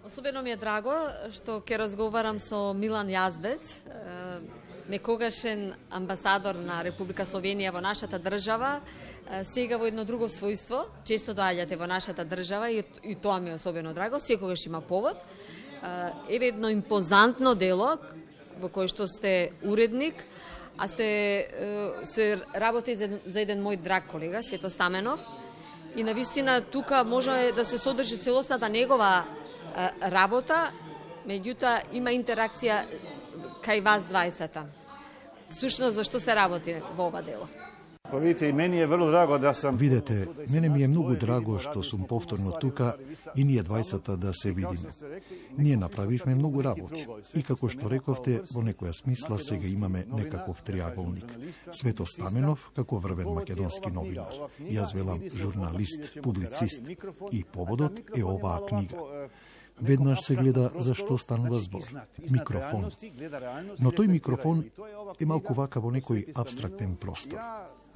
Особено ми е драго што ќе разговарам со Милан Јазбец, некогашен амбасадор на Република Словенија во нашата држава, сега во едно друго својство. Често доаѓате во нашата држава и тоа ми е особено драго, секогаш има повод. Еве едно импозантно дело во кое што сте уредник, а се работи за еден мој драг колега, Сето Стаменов. И навистина тука може да се содржи целосната негова работа, меѓутоа има интеракција кај вас двајцата. Всушност, зашто се работи во ова дело? Па видите, и мени е врло драго да сам... Видете, мене ми е многу драго што сум повторно тука и ние двајцата да се видиме. Ние направивме многу работи. И како што рековте, во некоја смисла сега имаме некаков триаголник. Свето Стаменов како врвен македонски новинар. Јас велам журналист, публицист. И поводот е оваа книга. Веднаш се гледа за што станува збор. Микрофон. Но тој микрофон е малку вака во некој абстрактен простор.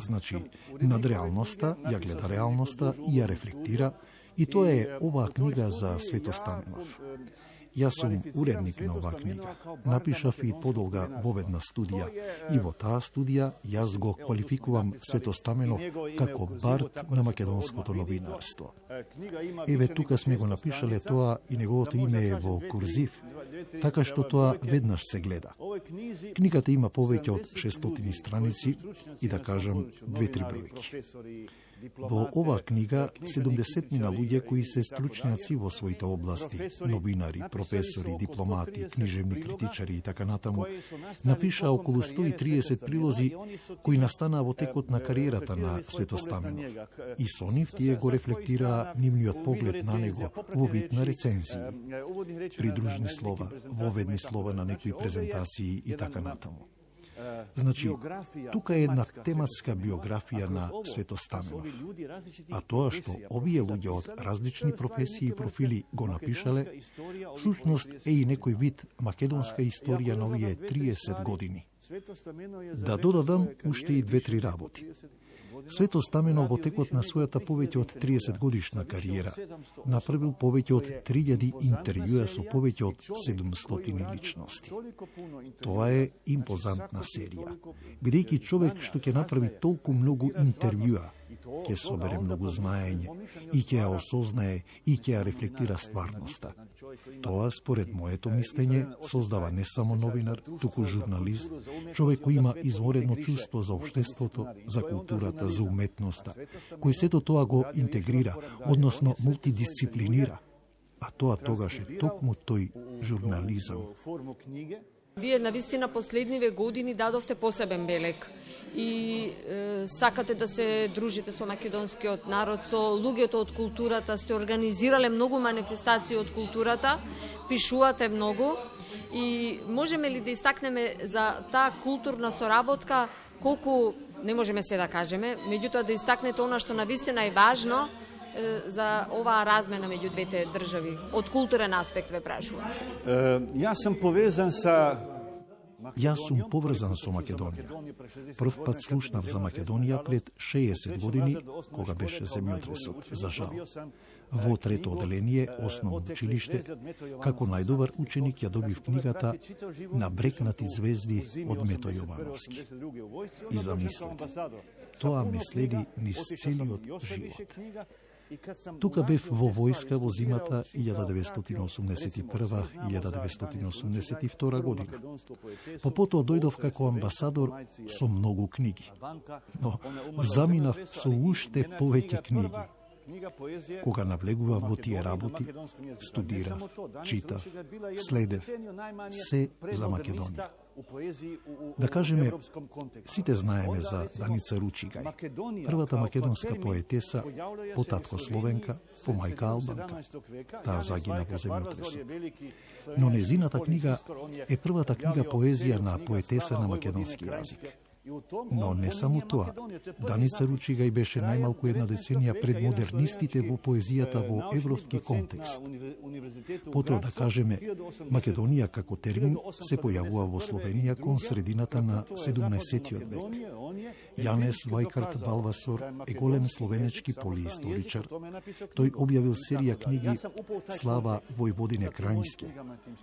Значи, над реалноста, ја гледа реалноста и ја рефлектира, и тоа е оваа книга за Свето Стаменов. Јас сум уредник на оваа книга. Напишав и подолга воведна студија, и во таа студија јас го квалификувам Свето Стаменов како бард на македонското новинарство. Еве тука сме го напишале тоа и неговото име е во курзив, така што тоа веднаш се гледа. Книгата има повеќе од 600 страници и да кажам 2-3 бројки. Во оваа книга 70 на луѓе кои се стручњаци во своите области, новинари, професори, дипломати, книжевни критичари и така натаму, напиша околу 130 прилози кои настанаа во текот на кариерата на Свето Стаменов. И со нив тие го рефлектираа нивниот поглед на него во вид на рецензии, придружни слова, воведни слова на некои презентации и така натаму. Значи, тука е една тематска биографија на Свето Стаменов. А тоа што овие луѓе од различни професии и профили го напишале, всушност е и некој вид македонска историја на овие 30 години. Да додадам уште и 2-3 работи. Свето Стаменов во текот на својата повеќе од 30 годишна кариера направил повеќе од 3000 интервјуа со повеќе од 700 личности. Тоа е импозантна серија. Бидејќи човек што ќе направи толку многу интервјуа, ќе собере многу знаење и ќе ја осознае и ќе ја рефлектира стварноста. Тоа, според моето мислење, создава не само новинар, туку журналист, човек кој има изворено чувство за општеството, за културата, за уметноста, кој сето тоа го интегрира, односно мултидисциплинира. А тоа тогаш е токму тој журнализам. Вие навистина последниве години дадовте посебен белег и сакате да се дружите со македонскиот народ, со луѓето од културата, сте организирале многу манифестации од културата, пишувате многу и можеме ли да истакнеме за таа културна соработка колку, не можеме се да кажеме, меѓутоа да истакнете она што навистина е важно за оваа размена меѓу двете држави? Од културен аспект ве прашувам. Јас сум поврзан со Македонија. Прв пат слушнав за Македонија пред 60 години, кога беше земјотресот, за жал. Во трето оделение, основно училиште, како најдобар ученик ја добив книгата "Набрекнати звезди" од Мето Јовановски. И замислете, тоа ме следи низ целиот живот. Тука бев во војска во зимата 1981-1982 година. Потоа дојдов како амбасадор со многу книги. Но заминав со уште повеќе книги. Кога навлегував во тие работи, студирав, читав, следев се за Македонија. Да кажеме, сите знаеме за Даница Ручигај, првата македонска поетеса, по татко Словенка, по мајка Албанка. Таа загина во земјотресот. Но незината книга е првата книга поезија на поетеса на македонски јазик. Но не само тоа. Даница Ручигај беше најмалку една деценија пред модернистите во поезијата во европски контекст. Потоа да кажеме, Македонија како термин се појавува во Словенија кон средината на 17-тиот век. Јанес Вајкарт Балвасор е голем словенечки полиисторичар. Тој објавил серија книги Слава Војводине Крајински,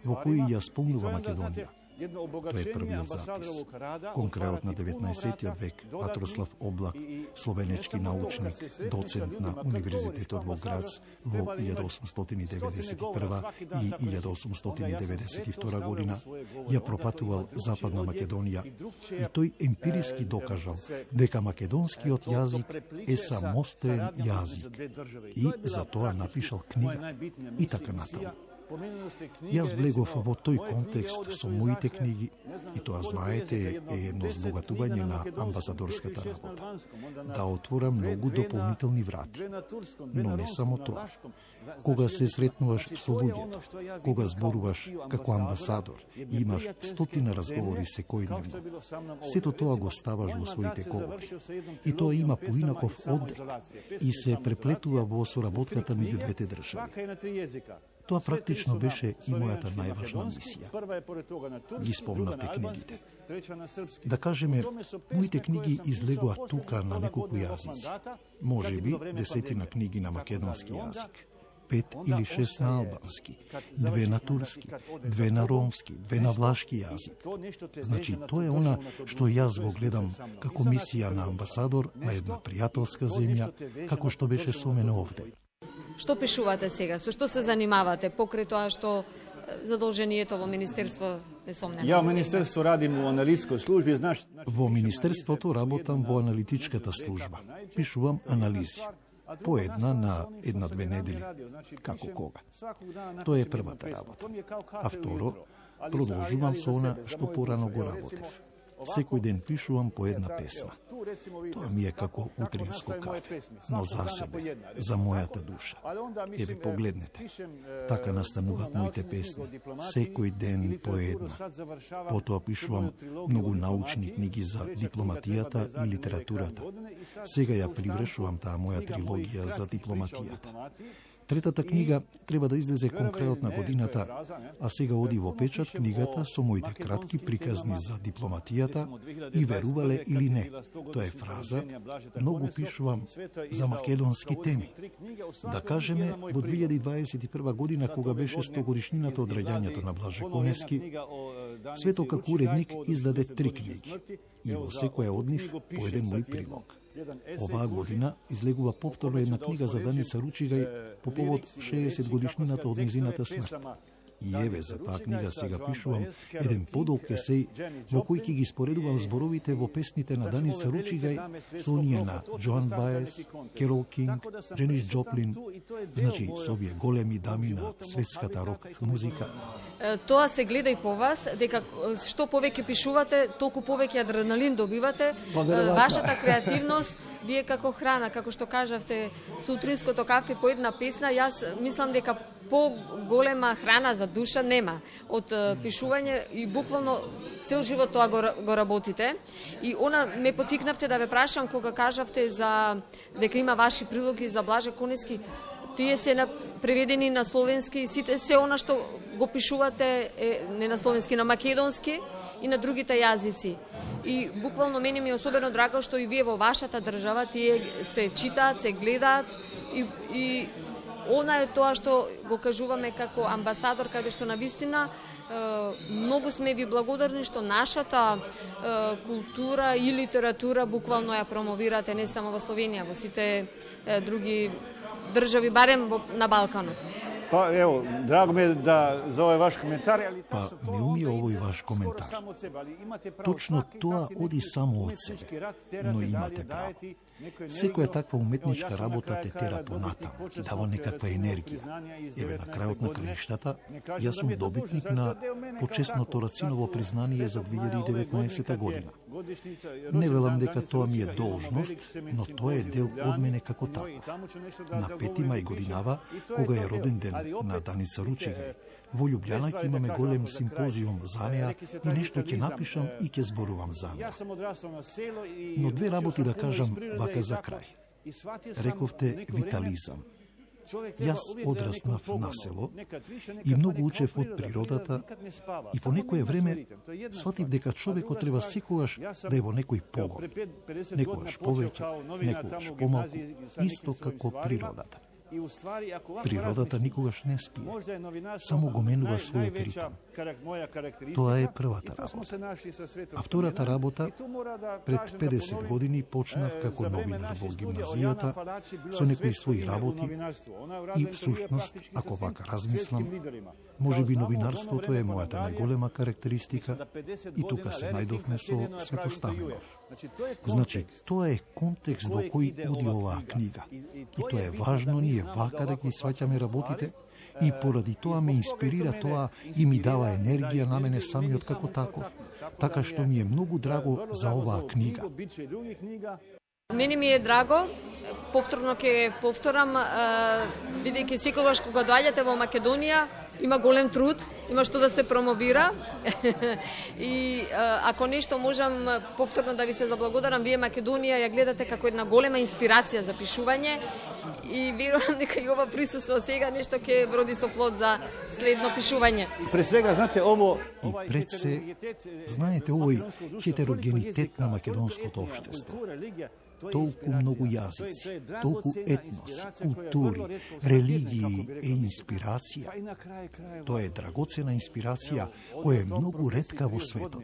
во кои ја спомнува Македонија. Тоа е првиот запис. Кон крајот на 19-тиот век Ватрослав Облак, словенечки научник, доцент на Универзитетот во Грац во 1891 и 1892 година, ја пропатувал Западна Македонија и тој емпириски докажал дека македонскиот јазик е самостоен јазик и за тоа напишал книга и така натаму. Јас влегов во тој контекст со моите книги и тоа, знаете, е едно збогатување на амбасадорската работа. Да отвора многу дополнителни врати. Но не само тоа. Кога се сретнуваш со луѓето, кога зборуваш како амбасадор и имаш стотина разговори секојдневно, сето тоа го ставаш во своите говори. И тоа има поинаков оддек и се преплетува во соработката меѓу двете држави. Тоа практично беше и мојата најважна мисија. Ги спомнавте книгите. Да кажеме, моите книги излегоа тука на неколку јазици. Може би 10 книги на македонски јазик, 5 или 6 на албански, 2 на турски, 2 на ромски, 2 на влашки јазик. Значи, тоа е она што јас го гледам како мисија на амбасадор на една пријателска земја, како што беше со мене овде. Што пишувате сега? Со што се занимавате покрај тоа што задолжението во Министерство несомнено? Ja u Ministarstvu radim u analitskoj službi, znaš... Во Министерството работам во аналитичката служба. Пишувам анализи. По една на една-две недели. Како кога. Тоа е првата работа. А второ, продолжувам со она што порано го работев. Секој ден пишувам по една песна. Тоа ми е како утринско кафе, но за себе, за мојата душа. Еве погледнете, така настануваат моите песни, секој ден по една. Потоа пишувам многу научни книги за дипломатијата и литературата. Сега ја привршувам таа моја трилогија за дипломатијата. Третата книга треба да излезе кон крајот на годината, а сега оди во печат книгата со моите кратки приказни за дипломатијата и верувале или не. Тоа е фраза, многу пишувам за македонски теми. Да кажеме, во 2021 година, кога беше 100 годишнината од раѓањето на Блаже Коневски, Свето како уредник издаде 3 книги и во секоја од нив по еден мој прилог. Оваа година излегува повторно една книга за Даница Ручигај по повод 60 годишнината од незината смрт. И еве, за таа книга сега пишувам еден подолг есеј во кој ќе ги споредувам зборовите во песните на Даница Ручигај со оние на Джоан Баес, Керол Кинг, Дженис Джоплин, значи со овие големи дами на светската рок музика. Тоа се гледа и по вас, дека што повеќе пишувате, толку повеќе адреналин добивате. Вашата креативност, вие како храна, како што кажавте, со утринското кафе по една песна, јас мислам дека по-голема храна за душа нема од пишување и буквално цел живот тоа го работите. И она ме потикнавте да ве прашам кога кажавте за дека има ваши прилоги за Блаже Коневски. Тие се преведени на словенски и сите се она што го пишувате не на словенски, на македонски и на другите јазици. И буквално мене ми е особено драго што и вие во вашата држава тие се читаат, се гледаат и она е тоа што го кажуваме како амбасадор, каде што навистина многу сме ви благодарни што нашата култура и литература буквално ја промовирате не само во Словенија, во сите други држави, барем на Балканот. Pa evo, drago mi je da za ovaj vaš komentar. Па, мил ми е овој ваш коментар. Точно тоа оди само од себе, но имате право. Секоја таква уметничка работа те тера понатаму, ти дава некаква енергија. Еве, на крајот на краиштата, јас сум добитник на почесното Рациново признание за 2019 година. Не велам дека тоа ми е должност, но тоа е дел од мене како таков. На 5 мај годинава, кога е роден ден на Даница Ручигај. Во Љубљана ќе имаме голем симпозиум за неа и нешто ќе напишам и ќе зборувам за неа. Но две работи да кажам вака за крај. Рековте витализам. Јас одраснав на село и многу учев од природата и по некое време сватив дека човекот треба секогаш да е во некој погон. Некогаш повеќе, некогаш помалку, исто како природата. Природата никогаш не спие, само го менува својот ритм. Тоа е првата работа. А втората работа, пред 50 години почнав како новинар во гимназијата со некои своји работи и всушност, ако вака размислам, можеби новинарството е мојата најголема карактеристика и тука се најдовме со Свето Стаменов. Значи, тоа е контекст во кој оди оваа книга. И тоа е важно ние вака да ги сваќаме работите и поради тоа ме инспирира тоа и ми дава енергија на мене самиот како таков. Така што ми е многу драго за оваа книга. Мене ми е драго, повторно ќе повторам, бидејќи секогаш кога доаѓате во Македонија, има голем труд, има што да се промовира и ако нешто можам повторно да ви се заблагодарам, вие Македонија ја гледате како една голема инспирација за пишување и верувам дека и ова присуство сега нешто ќе вроди со плод за следно пишување. Пред сега, знаете, И пред се, знаете, овој хетерогенитет на македонското општество. Толку многу јазици, толку етноси, култури, религии е инспирација. Тоа е драгоцена инспирација која е многу ретка во светот.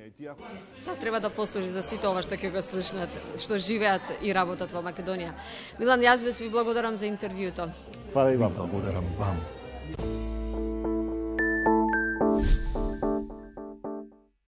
Тоа треба да послужи за сите ова што ќе го слушнат, што живеат и работат во Македонија. Милан Јазбец, ви благодарам за интервјуто. Hvala i vam. Благодарам вам.